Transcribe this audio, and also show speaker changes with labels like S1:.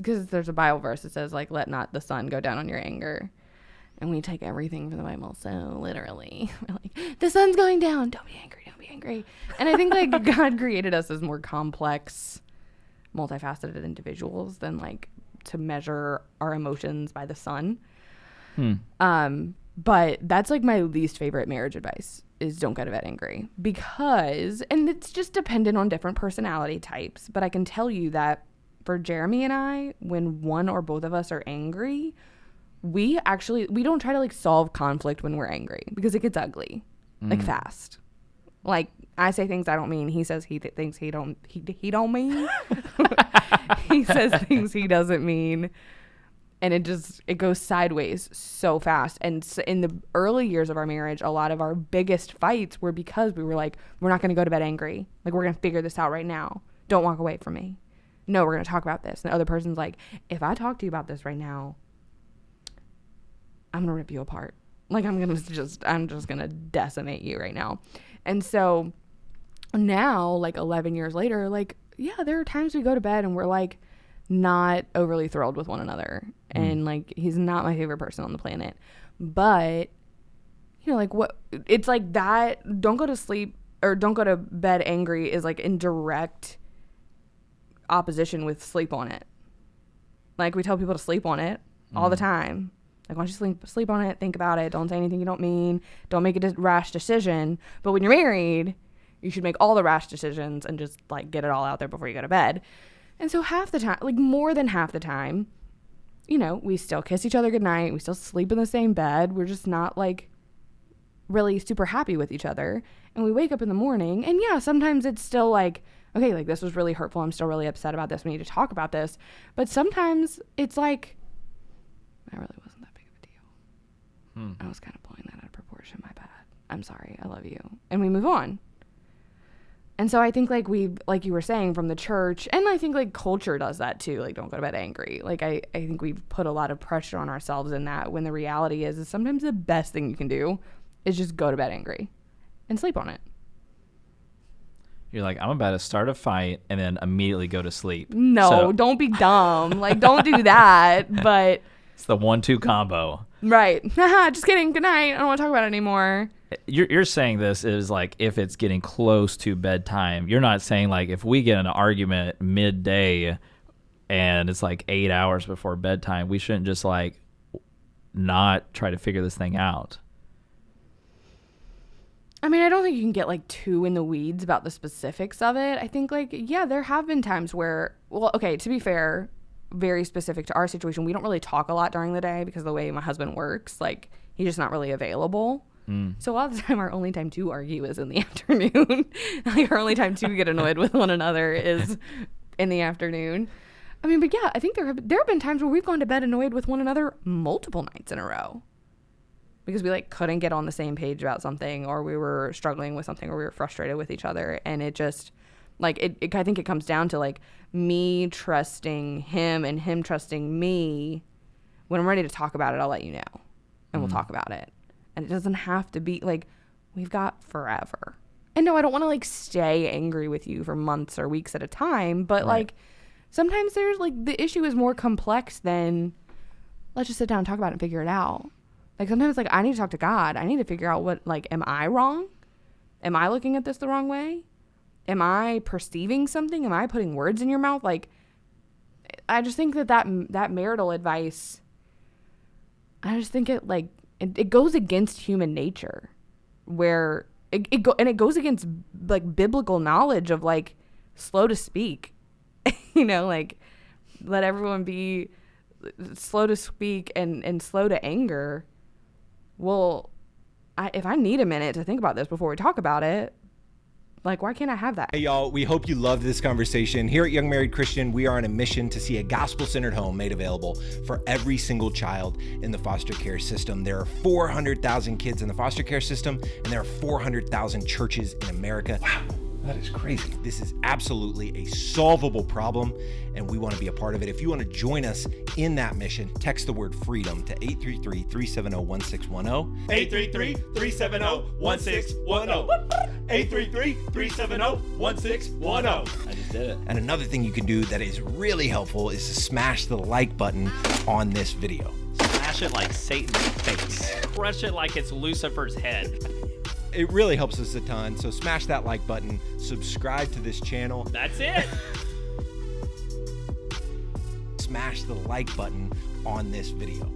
S1: because there's a Bible verse that says, like, let not the sun go down on your anger. And we take everything from the Bible so literally. We're like, the sun's going down. Don't be angry. Don't be angry. And I think, like, God created us as more complex, multifaceted individuals than, like, to measure our emotions by the sun. But that's, like, my least favorite marriage advice is don't go to bed angry. Because, and it's just dependent on different personality types, but I can tell you that for Jeremy and I, when one or both of us are angry, we don't try to, like, solve conflict when we're angry because it gets ugly, like, fast. Like, I say things I don't mean. He says things he don't mean. He says things he doesn't mean. And it goes sideways so fast. And so in the early years of our marriage, a lot of our biggest fights were because we were like, we're not going to go to bed angry. Like, we're going to figure this out right now. Don't walk away from me. No, we're going to talk about this. And the other person's like, if I talk to you about this right now, I'm going to rip you apart. Like, I'm just going to decimate you right now. And so now, like, 11 years later, like, yeah, there are times we go to bed and we're, like, not overly thrilled with one another. And, like, he's not my favorite person on the planet. But, you know, like, what, it's like that, don't go to sleep or don't go to bed angry is, like, in direct opposition with sleep on it. Like, we tell people to sleep on it all the time. Like, why don't you sleep on it, think about it, don't say anything you don't mean, don't make a rash decision. But when you're married, you should make all the rash decisions and just, like, get it all out there before you go to bed. And so half the time, like, more than half the time, you know, we still kiss each other goodnight, we still sleep in the same bed, we're just not, like, really super happy with each other. And we wake up in the morning, and yeah, sometimes it's still like, okay, like, this was really hurtful, I'm still really upset about this, we need to talk about this. But sometimes it's like, that really wasn't that big of a deal. I was kind of blowing that out of proportion, my bad. I'm sorry, I love you. And we move on. And so I think, like, like you were saying, from the church, and I think, like, culture does that too, like, don't go to bed angry. Like, I think we've put a lot of pressure on ourselves in that, when the reality is sometimes the best thing you can do is just go to bed angry and sleep on it.
S2: You're like, I'm about to start a fight and then immediately go to sleep.
S1: No, don't be dumb. Like, don't do that. But
S2: it's the 1-2 combo.
S1: Right. Just kidding. Good night. I don't want to talk about it anymore.
S2: You're saying this is, like, if it's getting close to bedtime. You're not saying, like, if we get in an argument midday and it's, like, 8 hours before bedtime, we shouldn't just, like, not try to figure this thing out.
S1: I mean, I don't think you can get, like, too in the weeds about the specifics of it. I think, like, yeah, there have been times where, well, okay, to be fair, very specific to our situation, we don't really talk a lot during the day because of the way my husband works. Like, he's just not really available. So a lot of the time, our only time to argue is in the afternoon. Like, our only time to get annoyed with one another is in the afternoon. I mean, but yeah, I think there have been times where we've gone to bed annoyed with one another multiple nights in a row because we, like, couldn't get on the same page about something, or we were struggling with something, or we were frustrated with each other. And it just, like, I think it comes down to, like, me trusting him and him trusting me. When I'm ready to talk about it, I'll let you know, and we'll talk about it. And it doesn't have to be, like, we've got forever. And no, I don't want to, like, stay angry with you for months or weeks at a time. But, like, sometimes there's, like, the issue is more complex than, let's just sit down and talk about it and figure it out. Like, sometimes, like, I need to talk to God. I need to figure out what, like, am I wrong? Am I looking at this the wrong way? Am I perceiving something? Am I putting words in your mouth? Like, I just think that marital advice, I just think it, like, it goes against human nature, where it goes against, like, biblical knowledge of, like, slow to speak, you know, like, let everyone be slow to speak and slow to anger. Well, if I need a minute to think about this before we talk about it, like, why can't I have that?
S3: Hey, y'all, we hope you loved this conversation. Here at Young Married Christian, we are on a mission to see a gospel-centered home made available for every single child in the foster care system. There are 400,000 kids in the foster care system, and there are 400,000 churches in America. Wow. That is crazy. This is absolutely a solvable problem, and we want to be a part of it. If you want to join us in that mission, text the word freedom to 833-370-1610.
S4: 833-370-1610. 833-370-1610.
S2: I just did it.
S3: And another thing you can do that is really helpful is to smash the like button on this video.
S4: Smash it like Satan's face. Crush it like it's Lucifer's head.
S3: It really helps us a ton, so smash that like button, subscribe to this channel.
S4: That's it.
S3: Smash the like button on this video.